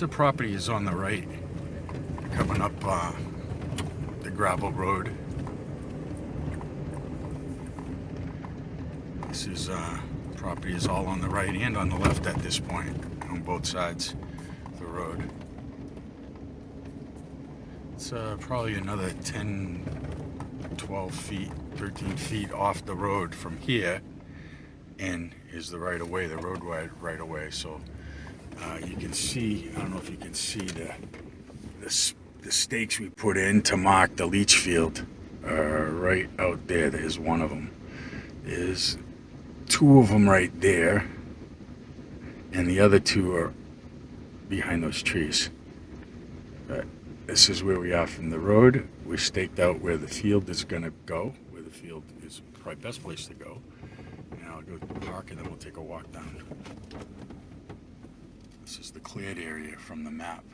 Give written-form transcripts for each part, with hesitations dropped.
So the property is on the right, coming up the gravel road. This is property is all on the right and on the left at this point, on both sides of the road. It's probably another 10, 12 feet, 13 feet off the road from here, and is the right of way, the road right of way. So you can see, I don't know if you can see the stakes we put in to mark the leach field right out there. There's one of them. There's two of them right there, and the other two are behind those trees. But this is where we are from the road. We staked out where the field is going to go, where the field is probably the best place to go. And I'll go park and then we'll take a walk down. This is the cleared area from the map.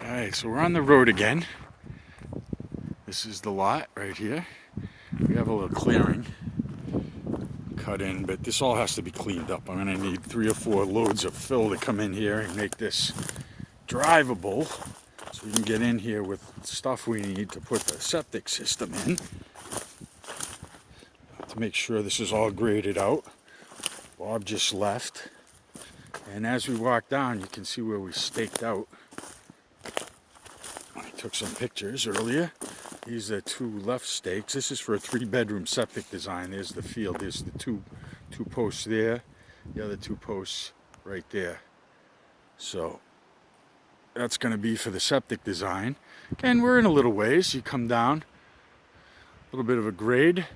Alright, so we're on the road again. This is the lot right here. We have a little clearing cut in, but this all has to be cleaned up. I'm going to need 3 or 4 loads of fill to come in here and make this drivable, so we can get in here with stuff we need to put the septic system in, to make sure this is all graded out. Bob just left, and as we walk down you can see where we staked out. I took some pictures earlier. These are 2 left stakes. This is for a 3-bedroom septic design. There's the field. There's the two posts there. The other 2 posts right there. So that's going to be for the septic design. And we're in a little ways. You come down, a little bit of a grade,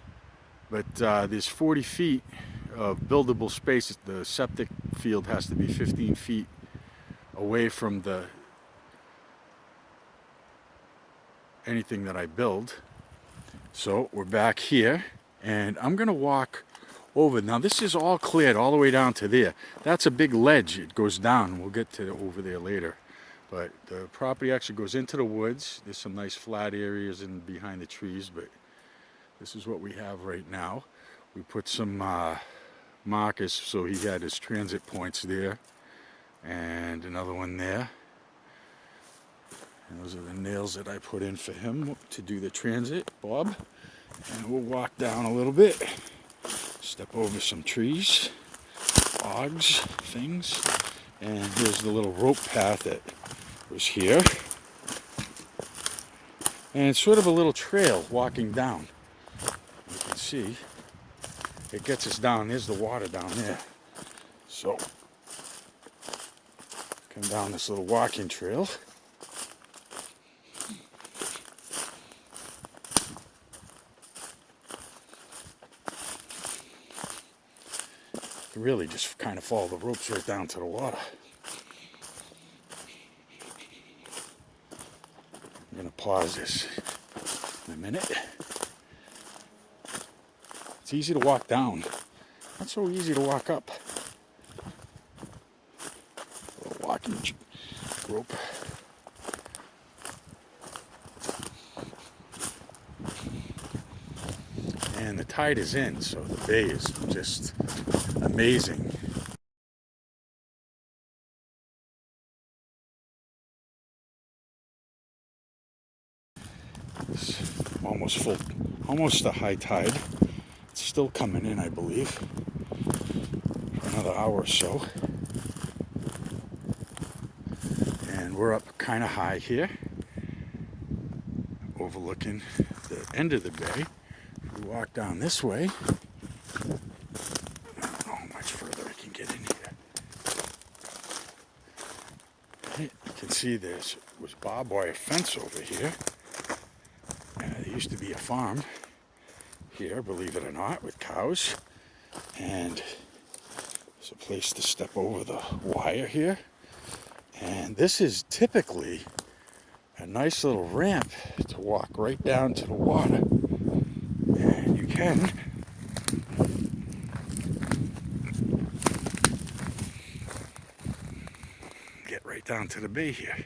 but there's 40 feet of buildable space. The septic field has to be 15 feet away from anything that I build. So we're back here, and I'm gonna walk over. Now this is all cleared all the way down to there. That's a big ledge. It goes down. We'll get to over there later. But the property actually goes into the woods. There's some nice flat areas in behind the trees, but this is what we have right now. We put some markers, so he had his transit points there, and another one there. And those are the nails that I put in for him to do the transit, Bob. And we'll walk down a little bit, step over some trees, logs, things. And here's the little rope path that was here. And it's sort of a little trail walking down. You can see it gets us down. There's the water down there. So come down this little walking trail. Really just kind of follow the ropes right down to the water. I'm going to pause this in a minute. It's easy to walk down, not so easy to walk up. A little walking rope. And the tide is in, so the bay is just amazing. It's almost full, almost a high tide. It's still coming in, I believe, for another hour or so. And we're up kind of high here, overlooking the end of the bay. If we walk down this way, I don't know how much further I can get in here. You can see there was barbed wire fence over here. There used to be a farm here, believe it or not, with cows. And there's a place to step over the wire here. And this is typically a nice little ramp to walk right down to the water. And you can get right down to the bay here.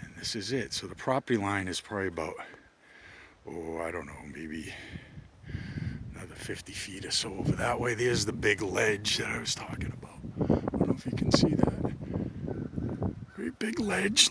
And this is it. So the property line is probably about, oh, I don't know, maybe another 50 feet or so over that way. There's the big ledge that I was talking about. I don't know if you can see that. Very big ledge.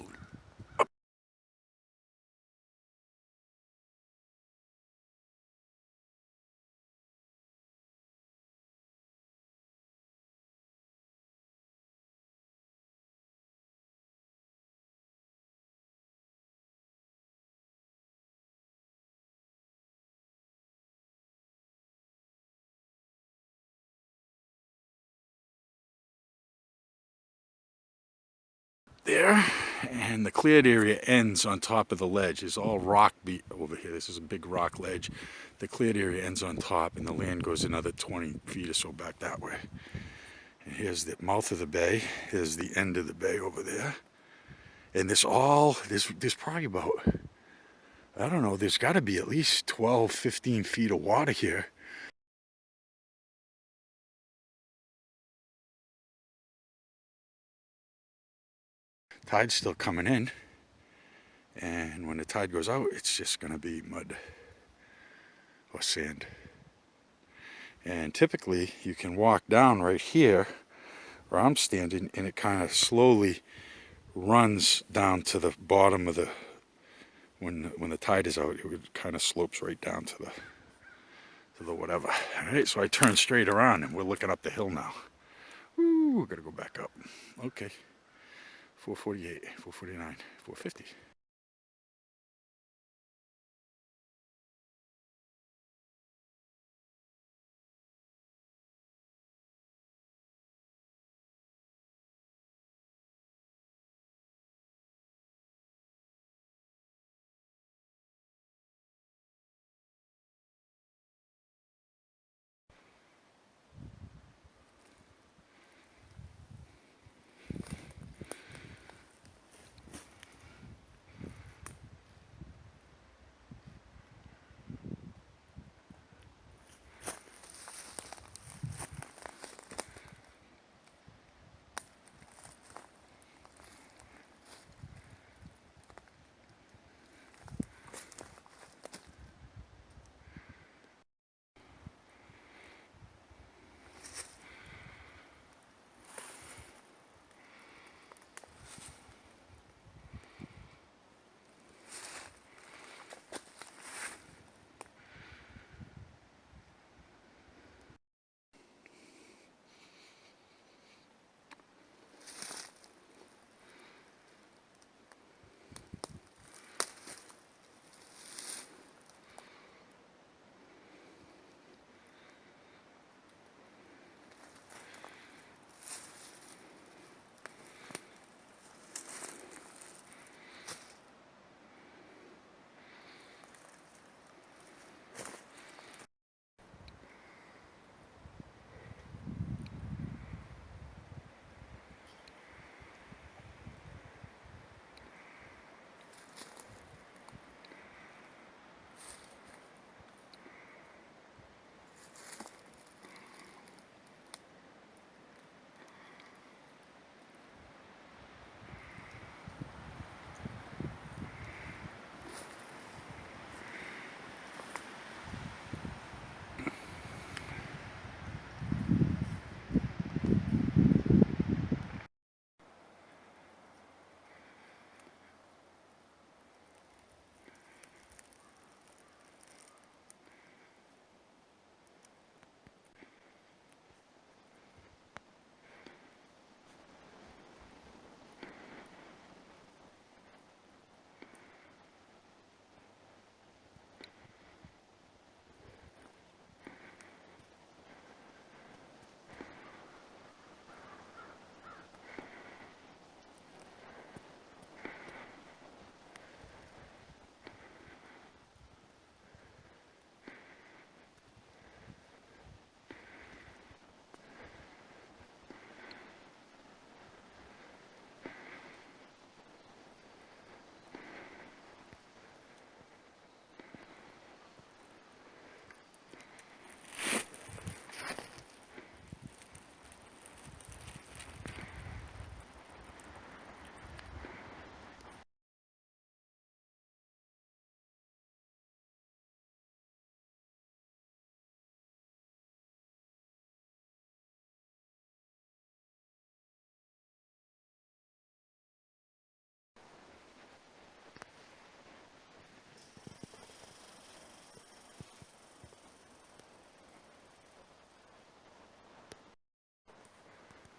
There, and the cleared area ends on top of the ledge. It's all rock over here. This is a big rock ledge. The cleared area ends on top, and the land goes another 20 feet or so back that way. And here's the mouth of the bay. Here's the end of the bay over there. And there's probably about, I don't know, there's got to be at least 12, 15 feet of water here. Tide's still coming in, and when the tide goes out, it's just going to be mud or sand. And typically you can walk down right here where I'm standing, and it kind of slowly runs down to the bottom of the, when the tide is out, it kind of slopes right down to the whatever. All right, so I turn straight around and we're looking up the hill now. Woo, we're gonna go back up. Okay. 448, 449, 450.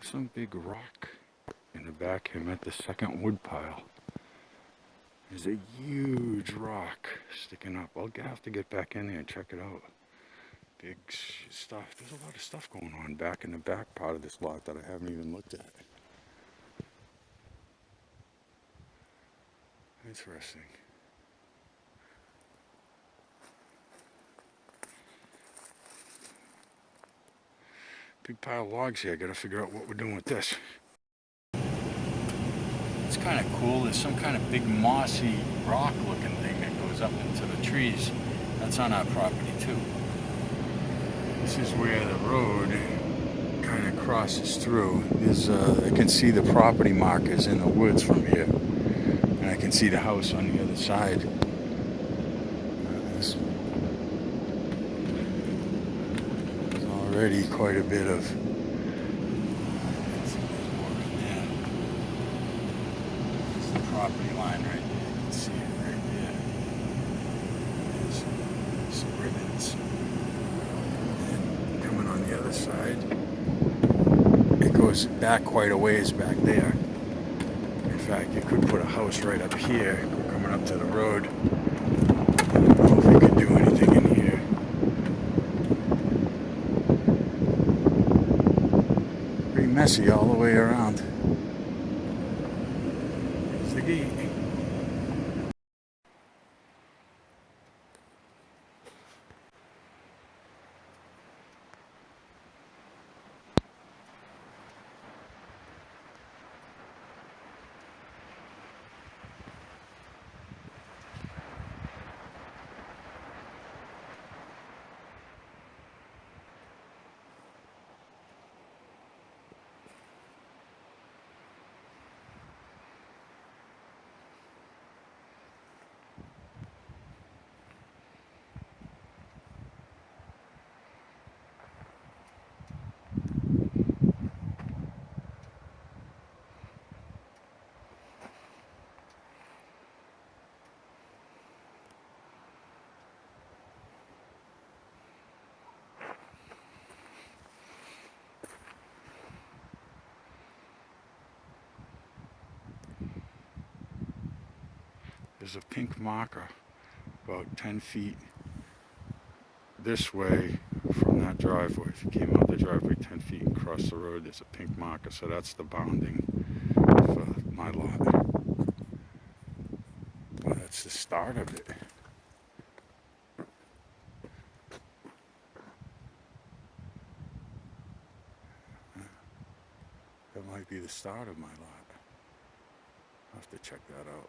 some big rock in the back. I'm at the second wood pile. There's a huge rock sticking up. I'll have to get back in there and check it out. Big stuff. There's a lot of stuff going on back in the back part of this lot that I haven't even looked at. Interesting. Big pile of logs here. I gotta figure out what we're doing with this. It's kind of cool. There's some kind of big mossy rock looking thing that goes up into the trees. That's on our property too. This is where the road kind of crosses through. There's I can see the property markers in the woods from here. And I can see the house on the other side. There's already quite a bit of property line right there. You can see it right there. There's some ribbons. And coming on the other side, it goes back quite a ways back there. In fact, you could put a house right up here, coming up to the road. I don't know if you could do anything in here. Pretty messy all the way around. There's the gate. There's a pink marker about 10 feet this way from that driveway. If you came out the driveway 10 feet and crossed the road, there's a pink marker. So that's the bounding for my lot. Well, that's the start of it. That might be the start of my lot. I'll have to check that out.